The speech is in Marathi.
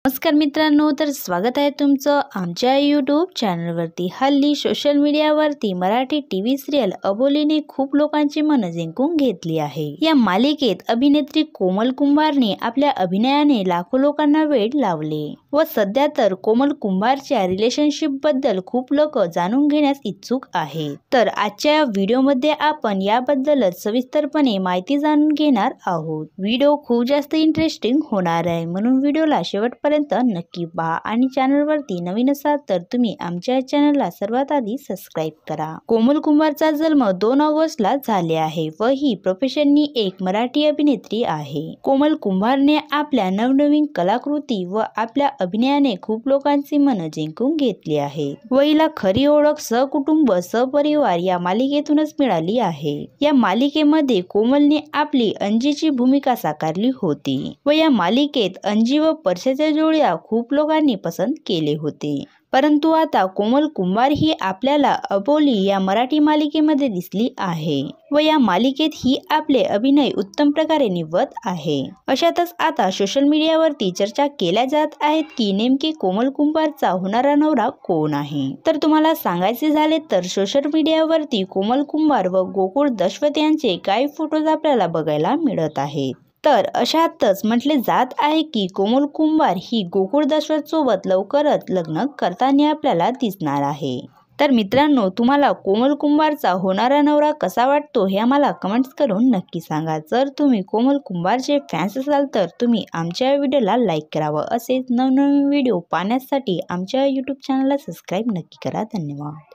नमस्कार मित्रांनो, तर स्वागत आहे तुमचं आमच्या यूट्यूब चॅनलवरती। हल्ली सोशल मीडियावरती मराठी टीव्ही सिरियल अबोलीने खूप लोकांची मन जिंकून घेतली आहे। या मालिकेत अभिनेत्री कोमल कुंभारने आपल्या अभिनयाने लाखो लोकांना वेड लावले व सध्या तर कोमल कुंभारच्या रिलेशनशिप बद्दल खूप लोक जाणून घेण्यास इच्छुक आहेत। तर आजच्या व्हिडिओमध्ये आपण याबद्दलच सविस्तरपणे माहिती जाणून घेणार आहोत। व्हिडिओ खूप जास्त इंटरेस्टिंग होणार आहे, म्हणून व्हिडिओला शेवटपर्यंत नक्की पहा आणि चॅनलवरती नवीन असाल तर तुम्ही आमच्या चॅनलला सर्वात आधी सबस्क्राइब करा। कोमल कुंभारचा जन्म 2 ऑगस्टला झाले आहे व ही प्रोफेशननी एक मराठी अभिनेत्री आहे। कोमल कुंभारने आपल्या नवनवीन कलाकृती व आपल्या अभिनयाने खूप लोकांची मन जिंकून घेतली आहे व हिला खरी ओळख सहकुटुंब सहपरिवार या मालिकेतूनच मिळाली आहे। या मालिकेमध्ये कोमलने आपली अंजीची भूमिका साकारली होती व या मालिकेत अंजी व परशाच्या जोडीला खूप लोकांनी पसंत केले होते। परंतु आता कोमल कुंभार ही आपल्याला अबोली या मराठी मालिकेमध्ये दिसली आहे व या मालिकेत ही आपले अभिनय उत्तम प्रकारे निभवत आहे। अशातच आता सोशल मीडियावरती चर्चा केल्या जात आहेत की नेमकी कोमल कुंभारचा होणारा नवरा कोण आहे। तर तुम्हाला सांगायचे झाले तर सोशल मीडियावरती कोमल कुंभार व गोकुळ दशरथ यांचे काही फोटोज आपल्याला बघायला मिळत आहेत। तर अशातच म्हटले जात आहे की कोमल कुंभार ही गोकुळ दशरथ सोबत लवकरच लग्न करताना आपल्याला दिसणार आहे। तर मित्रांनो, तुम्हाला कोमल कुंभारचा होणारा नवरा कसा वाटतो हे आम्हाला कमेंट्स करून नक्की सांगा। जर तुम्ही कोमल कुंभारचे फॅन्स असाल तर तुम्ही आमच्या व्हिडिओला लाईक करावं। असेच नवनवीन व्हिडिओ पाहण्यासाठी आमच्या यूट्यूब चॅनलला सबस्क्राईब नक्की करा। धन्यवाद।